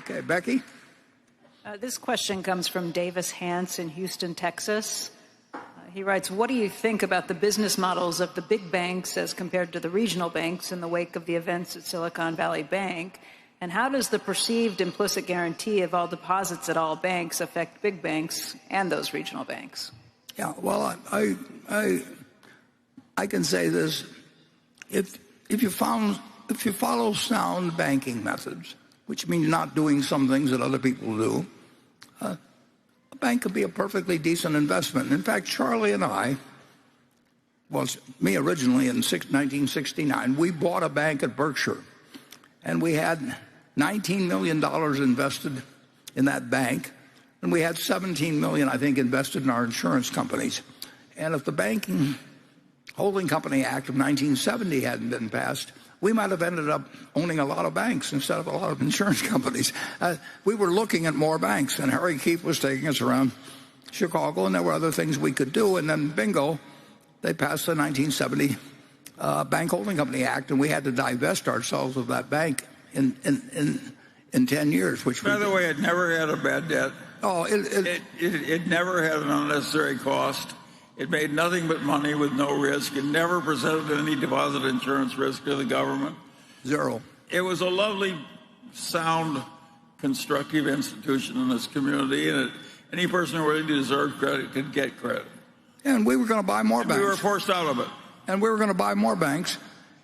Okay, Becky? This question comes from Davis Hance in Houston, Texas. He writes, what do you think about the business models of the big banks as compared to the regional banks in the wake of the events at Silicon Valley Bank? And how does the perceived implicit guarantee of all deposits at all banks affect big banks and those regional banks? Yeah, well, I can say this. If you follow sound banking methods, which means not doing some things that other people do, a bank could be a perfectly decent investment. In fact, Charlie and I, well, me originally in 1969, we bought a bank at Berkshire, and we had $19 million invested in that bank, and we had $17 million, I think, invested in our insurance companies. And if the Banking Holding Company Act of 1970 hadn't been passed, we might have ended up owning a lot of banks instead of a lot of insurance companies. We were looking at more banks, and Harry Keefe was taking us around Chicago, and there were other things we could do. And then, bingo, they passed the 1970 Bank Holding Company Act, and we had to divest ourselves of that bank in 10 years. Which, by the way, it never had a bad debt. Oh, it never had an unnecessary cost. It made nothing but money with no risk. It never presented any deposit insurance risk to the government. Zero. It was a lovely, sound, constructive institution in this community, and any person who really deserved credit could get credit. And we were going to buy more banks. We were forced out of it. And we were going to buy more banks.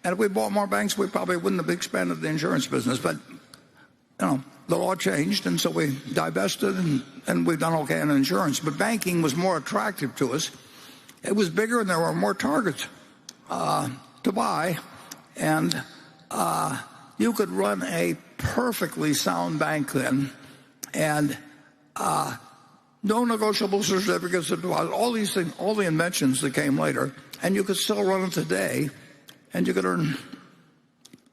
And if we bought more banks, we probably wouldn't have expanded the insurance business. But, the law changed, and so we divested, and we've done okay in insurance. But banking was more attractive to us. It was bigger, and there were more targets to buy. And you could run a perfectly sound bank then, and no negotiable certificates of deposit, all these things, all the inventions that came later, and you could still run it today, and you could earn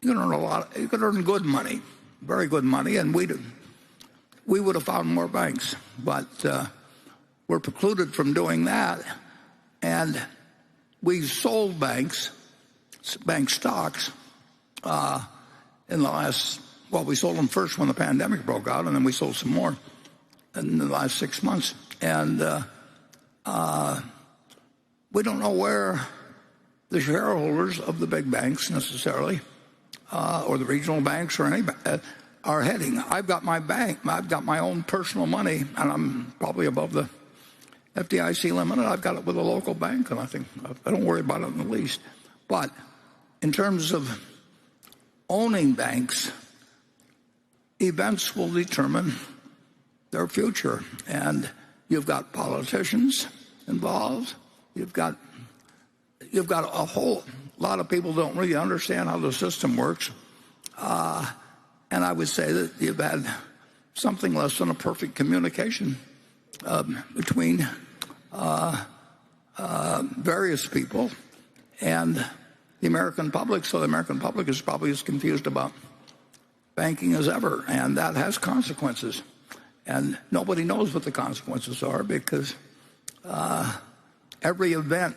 a lot. You could earn good money, very good money, and we would have found more banks, but we're precluded from doing that. And we sold bank stocks in the last, we sold them first when the pandemic broke out, and then we sold some more in the last 6 months. And we don't know where the shareholders of the big banks necessarily, or the regional banks or any are heading. I've got my bank. I've got my own personal money, and I'm probably above the FDIC limit. I've got it with a local bank, and I don't worry about it in the least. But in terms of owning banks, events will determine their future. And you've got politicians involved. You've got a whole lot of people don't really understand how the system works. And I would say that you've had something less than a perfect communication between various people and the American public. So the American public is probably as confused about banking as ever, and that has consequences. And nobody knows what the consequences are, because every event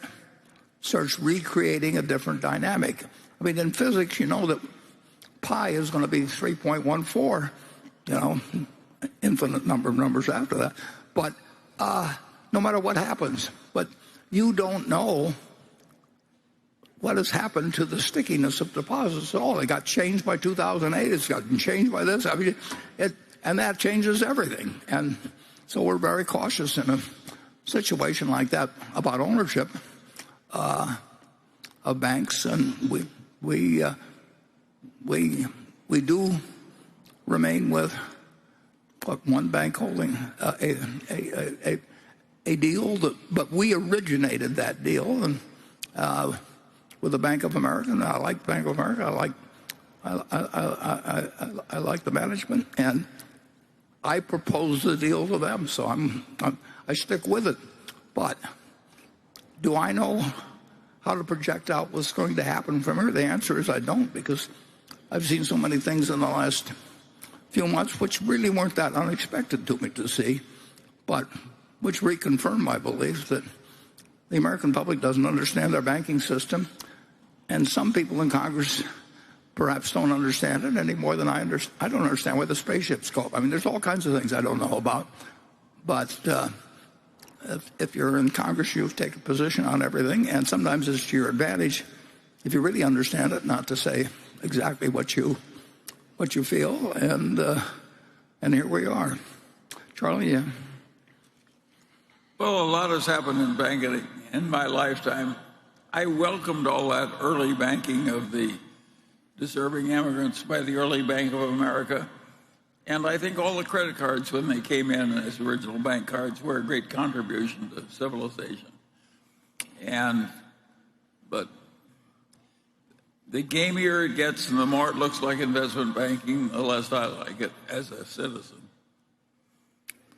starts recreating a different dynamic. I mean, in physics, you know that pi is going to be 3.14, infinite number of numbers after that. But no matter what happens, but you don't know what has happened to the stickiness of deposits at all. It got changed by 2008. It's gotten changed by this. I mean, and that changes everything. And so we're very cautious in a situation like that about ownership of banks, and we do remain with one bank holding a deal, but we originated that deal, and with the Bank of America. And I like Bank of America. I like the management, and I proposed the deal to them, so I stick with it. But do I know how to project out what's going to happen from here? The answer is I don't, because I've seen so many things in the last few months which really weren't that unexpected to me to see, but which reconfirmed my belief that the American public doesn't understand their banking system, and some people in Congress perhaps don't understand it any more than I understand. I don't understand where the spaceships go. I mean, there's all kinds of things I don't know about. But if you're in Congress, you take a position on everything, and sometimes it's to your advantage, if you really understand it, not to say exactly what you feel. And here we are. Charlie, yeah. Well, a lot has happened in banking in my lifetime. I welcomed all that early banking of the deserving immigrants by the early Bank of America. And I think all the credit cards, when they came in as original bank cards, were a great contribution to civilization. But the gamier it gets and the more it looks like investment banking, the less I like it as a citizen.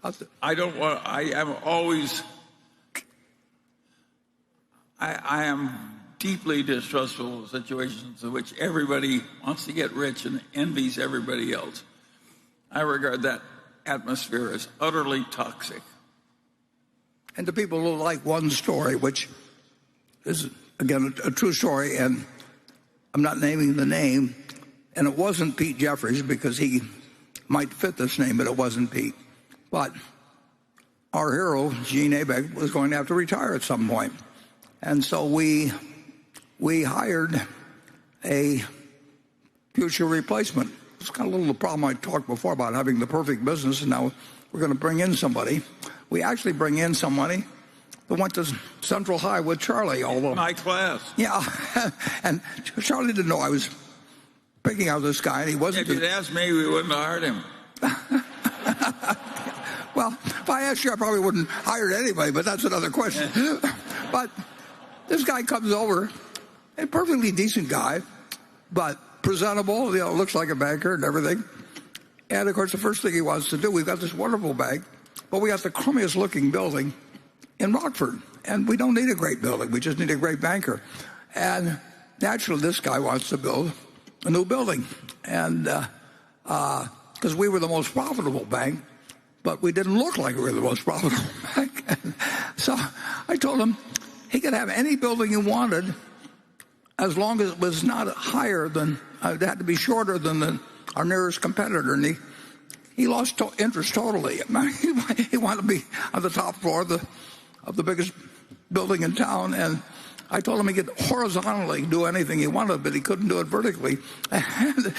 I am deeply distrustful of situations in which everybody wants to get rich and envies everybody else. I regard that atmosphere as utterly toxic. And to people who like one story, which is, again, a true story, and I'm not naming the name, and it wasn't Pete Jeffries because he might fit this name, but it wasn't Pete. But our hero, Gene Abeg, was going to have to retire at some point. And so we hired a future replacement. It's kind of a little problem I talked before about having the perfect business, and now we're going to bring in somebody. We actually bring in somebody that went to Central High with Charlie. Although my class. Yeah, and Charlie didn't know I was picking out this guy, and he wasn't. If you'd asked me, we wouldn't have hired him. Well, if I asked you, I probably wouldn't hire anybody, but that's another question. But this guy comes over, a perfectly decent guy, but presentable, looks like a banker and everything. And, of course, the first thing he wants to do, we've got this wonderful bank, but we got the crummiest looking building in Rockford. And we don't need a great building. We just need a great banker. And naturally, this guy wants to build a new building. And because we were the most profitable bank, but we didn't look like we were the most profitable bank. And so I told him he could have any building he wanted as long as it was not higher than, it had to be shorter than our nearest competitor. And he lost interest totally. He wanted to be on the top floor of the biggest building in town. And I told him he could horizontally do anything he wanted, but he couldn't do it vertically. And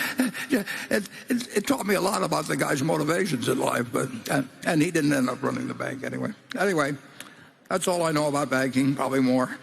it taught me a lot about the guy's motivations in life, and he didn't end up running the bank anyway. Anyway, that's all I know about banking, probably more.